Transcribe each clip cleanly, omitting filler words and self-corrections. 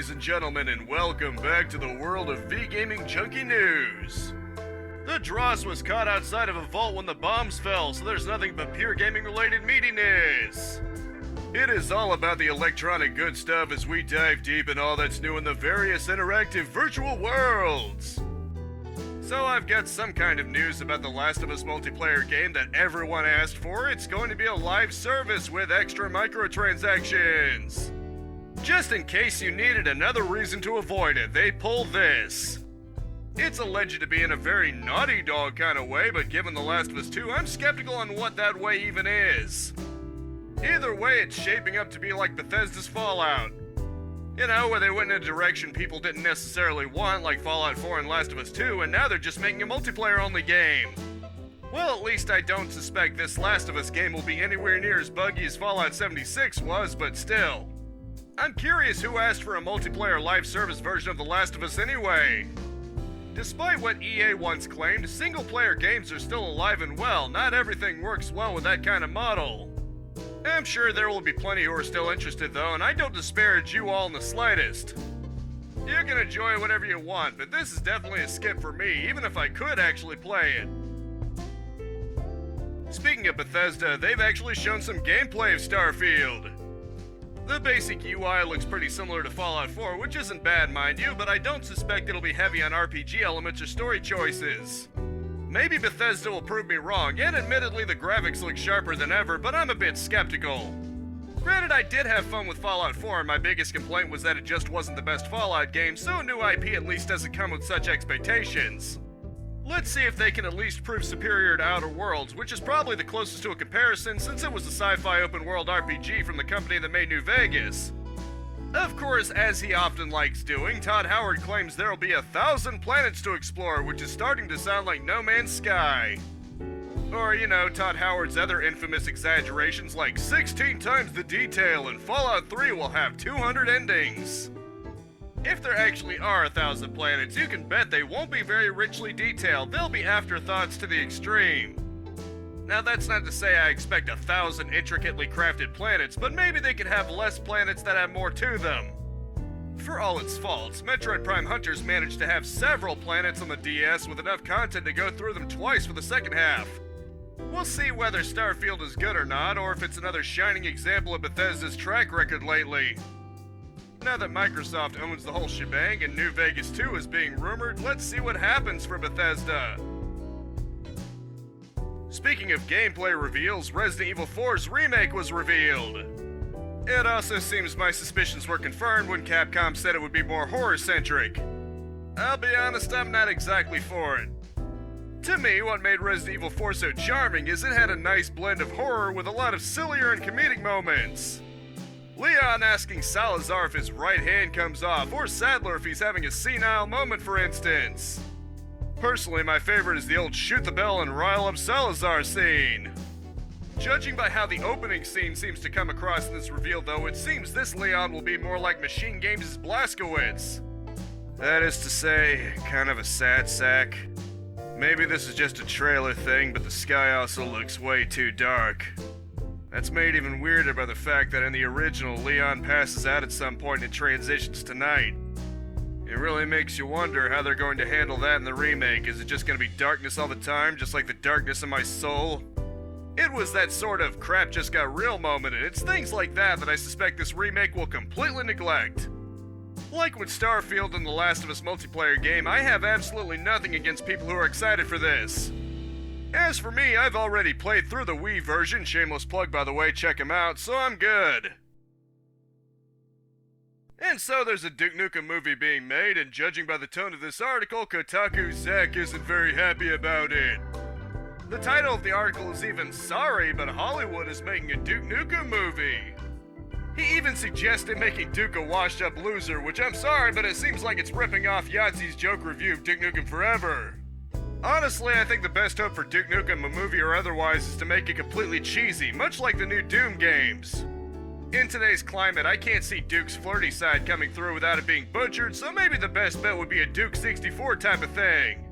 ladies and gentlemen, and welcome back to the world of V-Gaming Junkie News. The Dross was caught outside of a vault when the bombs fell, so there's nothing but pure gaming-related meatiness. It is all about the electronic good stuff as we dive deep in all that's new in the various interactive virtual worlds. So I've got some kind of news about The Last of Us multiplayer game that everyone asked for. It's going to be a live service with extra microtransactions. Just in case you needed another reason to avoid it, they pull this. It's alleged to be in a very Naughty Dog kind of way, but given The Last of Us 2, I'm skeptical on what that way even is. Either way, it's shaping up to be like Bethesda's Fallout. You know, where they went in a direction people didn't necessarily want, like Fallout 4 and Last of Us 2, and now they're just making a multiplayer-only game. Well, at least I don't suspect this Last of Us game will be anywhere near as buggy as Fallout 76 was, but still. I'm curious who asked for a multiplayer live service version of The Last of Us anyway. Despite what EA once claimed, single-player games are still alive and well. Not everything works well with that kind of model. I'm sure there will be plenty who are still interested though, and I don't disparage you all in the slightest. You can enjoy whatever you want, but this is definitely a skip for me, even if I could actually play it. Speaking of Bethesda, they've actually shown some gameplay of Starfield. The basic UI looks pretty similar to Fallout 4, which isn't bad, mind you, but I don't suspect it'll be heavy on RPG elements or story choices. Maybe Bethesda will prove me wrong, and admittedly the graphics look sharper than ever, but I'm a bit skeptical. Granted, I did have fun with Fallout 4, and my biggest complaint was that it just wasn't the best Fallout game, so a new IP at least doesn't come with such expectations. Let's see if they can at least prove superior to Outer Worlds, which is probably the closest to a comparison since it was a sci-fi open-world RPG from the company that made New Vegas. Of course, as he often likes doing, Todd Howard claims there'll be 1,000 planets to explore, which is starting to sound like No Man's Sky. Or, you know, Todd Howard's other infamous exaggerations like 16 times the detail and Fallout 3 will have 200 endings. If there actually are 1,000 planets, you can bet they won't be very richly detailed. They'll be afterthoughts to the extreme. Now, that's not to say I expect 1,000 intricately crafted planets, but maybe they could have less planets that have more to them. For all its faults, Metroid Prime Hunters managed to have several planets on the DS with enough content to go through them twice for the second half. We'll see whether Starfield is good or not, or if it's another shining example of Bethesda's track record lately. Now that Microsoft owns the whole shebang and New Vegas 2 is being rumored, let's see what happens for Bethesda. Speaking of gameplay reveals, Resident Evil 4's Remake was revealed. It also seems my suspicions were confirmed when Capcom said it would be more horror-centric. I'll be honest, I'm not exactly for it. To me, what made Resident Evil 4 so charming is it had a nice blend of horror with a lot of sillier and comedic moments. Leon asking Salazar if his right hand comes off, or Sadler if he's having a senile moment, for instance. Personally, my favorite is the old shoot the bell and rile up Salazar scene. Judging by how the opening scene seems to come across in this reveal though, it seems this Leon will be more like Machine Games' Blazkowicz. That is to say, kind of a sad sack. Maybe this is just a trailer thing, but the sky also looks way too dark. That's made even weirder by the fact that in the original, Leon passes out at some point and transitions to night. It really makes you wonder how they're going to handle that in the remake. Is it just going to be darkness all the time, just like the darkness in my soul? It was that sort of crap just got real moment, and it's things like that that I suspect this remake will completely neglect. Like with Starfield and The Last of Us multiplayer game, I have absolutely nothing against people who are excited for this. As for me, I've already played through the Wii version, shameless plug by the way, check him out, so I'm good. And so there's a Duke Nukem movie being made, and judging by the tone of this article, Kotaku's Zach isn't very happy about it. The title of the article is even sorry, but Hollywood is making a Duke Nukem movie. He even suggested making Duke a washed-up loser, which I'm sorry, but it seems like it's ripping off Yahtzee's joke review of Duke Nukem Forever. Honestly, I think the best hope for Duke Nukem, a movie or otherwise, is to make it completely cheesy, much like the new Doom games. In today's climate, I can't see Duke's flirty side coming through without it being butchered, so maybe the best bet would be a Duke 64 type of thing.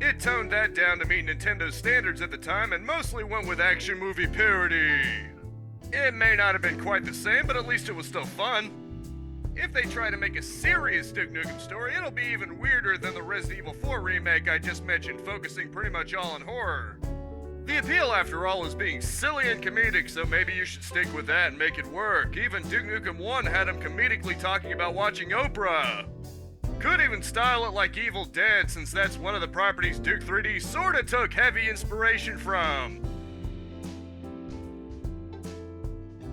It toned that down to meet Nintendo's standards at the time and mostly went with action movie parody. It may not have been quite the same, but at least it was still fun. If they try to make a serious Duke Nukem story, it'll be even weirder than the Resident Evil 4 remake I just mentioned, focusing pretty much all on horror. The appeal, after all, is being silly and comedic, so maybe you should stick with that and make it work. Even Duke Nukem 1 had him comedically talking about watching Oprah. Could even style it like Evil Dead, since that's one of the properties Duke 3D sorta took heavy inspiration from.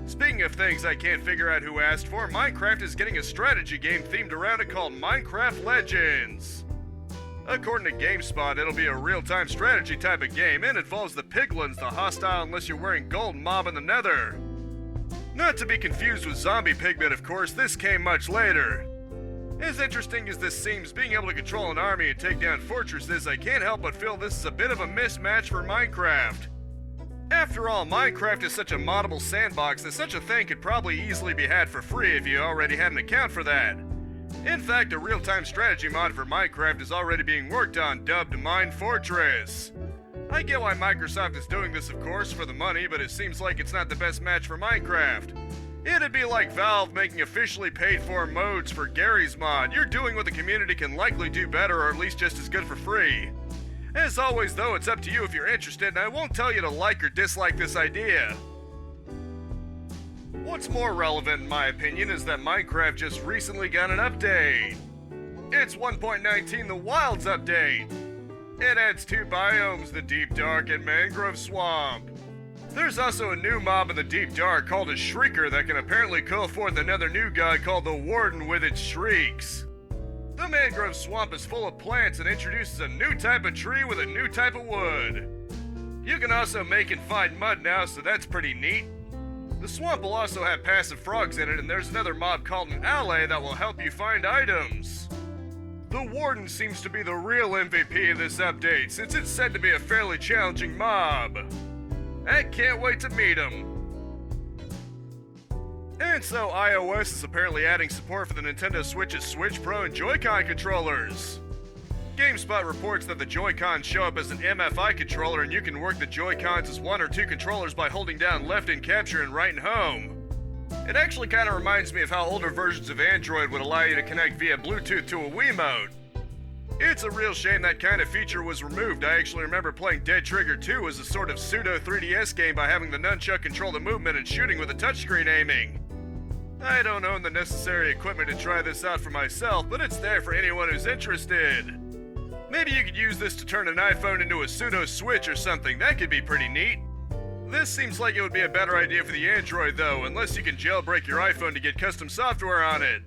Speaking of things I can't figure out who asked for, Minecraft is getting a strategy game themed around it called Minecraft Legends. According to GameSpot, it'll be a real-time strategy type of game and involves the piglins, the hostile unless you're wearing gold mob in the nether. Not to be confused with zombie pigmen, of course, this came much later. As interesting as this seems, being able to control an army and take down fortresses, I can't help but feel this is a bit of a mismatch for Minecraft. After all, Minecraft is such a moddable sandbox that such a thing could probably easily be had for free if you already had an account for that. In fact, a real-time strategy mod for Minecraft is already being worked on, dubbed Mine Fortress. I get why Microsoft is doing this, of course, for the money, but it seems like it's not the best match for Minecraft. It'd be like Valve making officially paid-for modes for Gary's mod. You're doing what the community can likely do better, or at least just as good for free. As always, though, it's up to you if you're interested, and I won't tell you to like or dislike this idea. What's more relevant, in my opinion, is that Minecraft just recently got an update. It's 1.19 The Wilds update. It adds 2 biomes, the Deep Dark and Mangrove Swamp. There's also a new mob in the Deep Dark called a Shrieker that can apparently call forth another new god called the Warden with its shrieks. The Mangrove Swamp is full of plants and introduces a new type of tree with a new type of wood. You can also make and find mud now, so that's pretty neat. The swamp will also have passive frogs in it, and there's another mob called an alley that will help you find items. The Warden seems to be the real MVP of this update, since it's said to be a fairly challenging mob. I can't wait to meet him. And so iOS is apparently adding support for the Nintendo Switch's Switch Pro and Joy-Con controllers. GameSpot reports that the Joy-Cons show up as an MFI controller, and you can work the Joy-Cons as 1 or 2 controllers by holding down left in capture and right in home. It actually kind of reminds me of how older versions of Android would allow you to connect via Bluetooth to a Wiimote. It's a real shame that kind of feature was removed. I actually remember playing Dead Trigger 2 as a sort of pseudo 3DS game by having the nunchuck control the movement and shooting with a touchscreen aiming. I don't own the necessary equipment to try this out for myself, but it's there for anyone who's interested. Maybe you could use this to turn an iPhone into a pseudo Switch or something. That could be pretty neat. This seems like it would be a better idea for the Android though, unless you can jailbreak your iPhone to get custom software on it.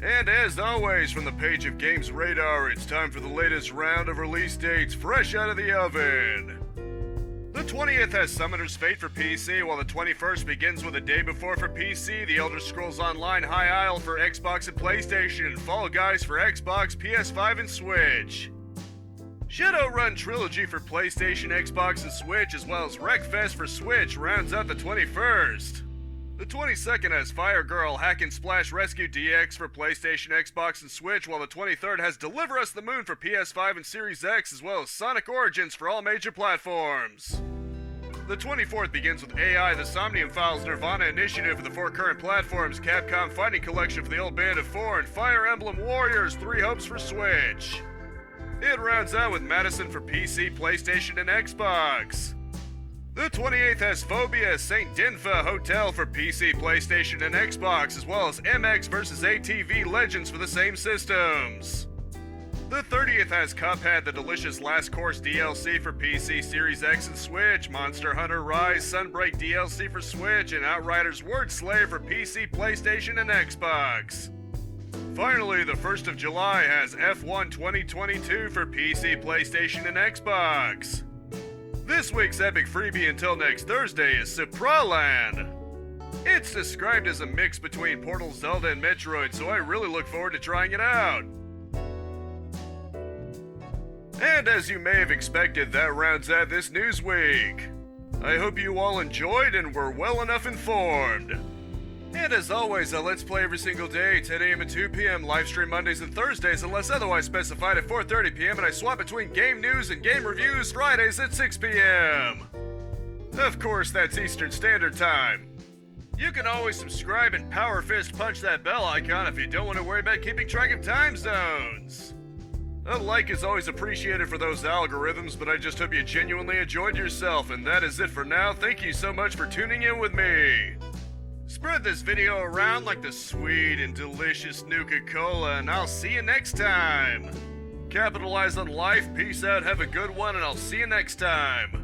And as always, from the page of Games Radar, it's time for the latest round of release dates fresh out of the oven. The 20th has Summoner's Fate for PC, while the 21st begins with a day before for PC, The Elder Scrolls Online High Isle for Xbox and PlayStation, Fall Guys for Xbox, PS5, and Switch. Shadowrun Trilogy for PlayStation, Xbox, and Switch, as well as Wreckfest for Switch, rounds out the 21st. The 22nd has Fire Girl Hack and Splash Rescue DX for PlayStation, Xbox, and Switch, while the 23rd has Deliver Us the Moon for PS5 and Series X, as well as Sonic Origins for all major platforms. The 24th begins with AI, the Somnium Files Nirvana Initiative for the 4 current platforms, Capcom Fighting Collection for the Old Band of 4, and Fire Emblem Warriors 3 Hopes for Switch. It rounds out with Madison for PC, PlayStation, and Xbox. The 28th has Phobia St. Dinfa Hotel for PC, PlayStation, and Xbox, as well as MX vs. ATV Legends for the same systems. The 30th has Cuphead The Delicious Last Course DLC for PC, Series X, and Switch, Monster Hunter Rise Sunbreak DLC for Switch, and Outriders Word Slave for PC, PlayStation, and Xbox. Finally, the 1st of July has F1 2022 for PC, PlayStation, and Xbox. This week's epic freebie until next Thursday is Supraland. It's described as a mix between Portal, Zelda, and Metroid, so I really look forward to trying it out. And as you may have expected, that rounds out this news week. I hope you all enjoyed and were well enough informed. And as always, Let's Play every single day, 10 a.m. and 2 p.m, live stream Mondays and Thursdays unless otherwise specified at 4:30 p.m, and I swap between game news and game reviews Fridays at 6 p.m. Of course, that's Eastern Standard Time. You can always subscribe and power fist punch that bell icon if you don't want to worry about keeping track of time zones. A like is always appreciated for those algorithms, but I just hope you genuinely enjoyed yourself, and that is it for now. Thank you so much for tuning in with me. Spread this video around like the sweet and delicious Nuka-Cola, and I'll see you next time. Capitalize on life, peace out, have a good one, and I'll see you next time.